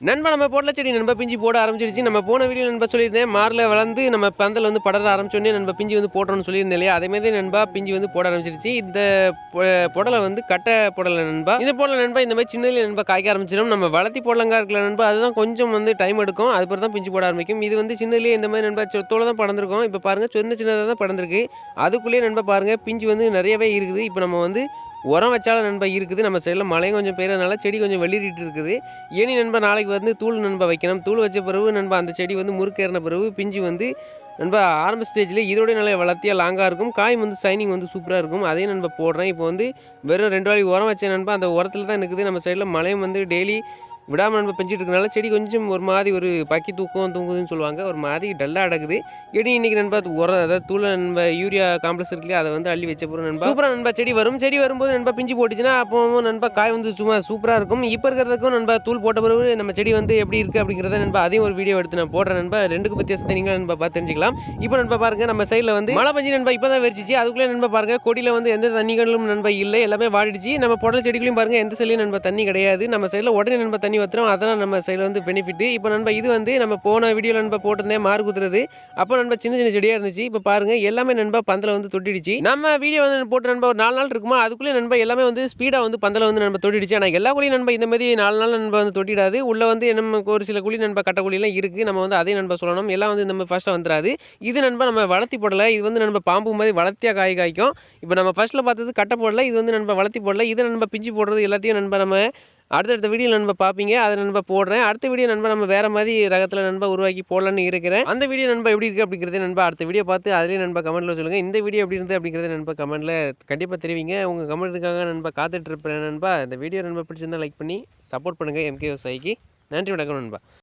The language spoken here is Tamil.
நண்பா நம்ம போடல செடி நண்பா பிஞ்சு போட ஆரம்பிச்சிருச்சு. நம்ம போன வீடியோ நண்பா சொல்லியிருந்தேன். மார்ல வளர்ந்து நம்ம பந்தல் வந்து படர ஆரம்பிச்சோனே நண்பா பிஞ்சு வந்து போடுறோம்னு சொல்லியிருந்தேன் இல்லையா? அதேமாரி நண்பா பிஞ்சு வந்து போட ஆரம்பிச்சிருச்சு. இந்த பொடலை வந்து கட்டை பொடலை நண்பா. இந்த பொடலை நண்பா இந்த மாதிரி சின்னதுல நண்பா காய்க்க ஆரம்பிச்சிடும். நம்ம வளர்த்தி பொடலங்கா இருக்குல்ல நண்பா, அதுதான் கொஞ்சம் வந்து டைம் எடுக்கும். அதுக்கப்புறம் தான் பிஞ்சு போட ஆரம்பிக்கும். இது வந்து சின்னதுலயே இந்த மாதிரி நண்பா சொத்தோட தான் படர்ந்திருக்கும். இப்போ பாருங்க சின்ன சின்னதா தான் படர்ந்திருக்கு. அதுக்குள்ளேயே நண்பா பாருங்க பிஞ்சு வந்து நிறையவே இருக்குது. இப்போ நம்ம வந்து உரம் வச்சாலும் நண்பா இருக்குது. நம்ம சைடில் மழையும் கொஞ்சம் பெய்யறதுனால செடி கொஞ்சம் வெளியிட்டு இருக்குது. ஏனி நண்பா நாளைக்கு வந்து தூள் நண்பா வைக்கணும். தூள் வச்ச பிறகு நண்பா அந்த செடி வந்து முறுக்கேறின பிறகு பிஞ்சு வந்து நண்பா ஆரம்ப ஸ்டேஜ்லேயே இதோட நல்லா வளர்த்தியா லாங்காக இருக்கும். காய் வந்து சைனிங் வந்து சூப்பராக இருக்கும். அதையும் நண்பா போடுறேன். இப்போ வந்து வெறும் 2 வாழி உரம் வச்சேன் நண்பா. அந்த உரத்தில் தான் இருக்குது. நம்ம சைடில் மழையும் வந்து டெய்லி விடாம நண்பா பெஞ்சிட்டு இருக்கனால செடி கொஞ்சம் ஒரு மாதிரி ஒரு பக்கி தூங்குதுன்னு சொல்லுவாங்க. ஒரு மாதிரி டல்லாக அடக்குது. இனி இன்னைக்கு நண்பா உரம் அதாவது தூள் நண்பா யூரியா காம்ப்ளெக்ஸ் இருக்கு இல்லையா, அதை வந்து அள்ளி வச்ச பிறகு நண்பா சூப்பராக நண்பா செடி வரும். செடி வரும்போது நண்பா பிஞ்சு போட்டுச்சுன்னா அப்போ நண்பா காய் வந்து சும்மா சூப்பராக இருக்கும். இப்போ இருக்கிறதுக்கும் நண்பா தூள் போட்ட பிறகு நம்ம செடி வந்து எப்படி இருக்குது அப்படிங்கிறத நண்பா அதையும் ஒரு வீடியோ எடுத்து நான் போடுறேன் நண்பா. ரெண்டுக்கும் வித்தியாசத்தை நீங்க நண்பா பார்த்து தெரிஞ்சுக்கலாம். இப்போ நண்பா பாருங்க நம்ம சைடில் வந்து மழை பெஞ்சு நண்பா இப்போ தான் வெறிச்சிச்சு. அதுக்குள்ளே நண்பா பாருங்க கொடியில் வந்து எந்த தண்ணிகளும் நண்பா இல்லை, எல்லாமே வாடிடுச்சு. நம்ம புடல் செடிகளையும் பாருங்க எந்த சைட்லையும் நண்பா தண்ணி கிடையாது. நம்ம சைடில் உடனே நண்பா தண்ணி வத்துறோம். அதெல்லாம் நம்ம சைடில் வந்து பெனிஃபிட். இப்போ நண்பா இது வந்து நம்ம போன வீடியோவில் நண்பா போட்டிருந்தேன் மாறு குத்துறது. அப்போ நண்பா சின்ன சின்ன செடியாக இருந்துச்சு. இப்போ பாருங்க எல்லாமே நண்பா பந்தல வந்து தொட்டிடுச்சு. நம்ம வீடியோ வந்து போட்டு நண்பா ஒரு 4 நாள் இருக்குமா, அதுக்குள்ளே நண்பா எல்லாமே வந்து ஸ்பீடாக வந்து பந்தல வந்து நண்பா தொட்டிடுச்சு. ஆனால் எல்லா குழியும் நண்பா இந்த மாதிரி 4 நாள் நண்பா வந்து தொட்டிடாது. உள்ள வந்து நமக்கு ஒரு சில குழி நண்பா கட்ட குழியெல்லாம் இருக்குது. நம்ம வந்து அதே நண்பா சொல்லணும். எல்லாம் வந்து நம்ம ஃபர்ஸ்ட்டாக வந்துடாது. இது நண்பா நம்ம வளர்த்தி போடலை. இது வந்து நண்பா பாம்பு மாதிரி வளர்த்தியாக காய்க்கும். இப்போ நம்ம ஃபர்ஸ்ட்டில் பார்த்தது கட்ட போடலை. இது வந்து நண்பா வளர்த்தி போடலை. இது நண்பா பிஞ்சு போடுறது எல்லாத்தையும் நண்பா நம்ம அடுத்தடுத்த வீடியோ நண்பா பார்ப்பீங்க. அதை நண்பா போடுறேன். அடுத்த வீடியோ நண்பா நம்ம வேற மாதிரி ரகத்தில் நண்பா உருவாக்கி போடலான்னு இருக்கிறேன். அந்த வீடியோ நண்பா எப்படி இருக்குது அப்படிங்கிறத நண்பா அடுத்த வீடியோ பார்த்து அதிலே நண்பா கமெண்ட்டில் சொல்லுங்கள். இந்த வீடியோ எப்படி இருந்தது அப்படிங்கிறத நண்பா கமெண்ட்டில் கண்டிப்பாக தெரிவிங்க. உங்கள் கமெண்ட்டுக்காக நண்பா காத்துட்டு இருப்பேன் நண்பா. இந்த வீடியோ நண்பா பிடிச்சிருந்தா லைக் பண்ணி சப்போர்ட் பண்ணுங்கள் எம்கே விவசாயிக்கு. நன்றி வணக்கம் நண்பா.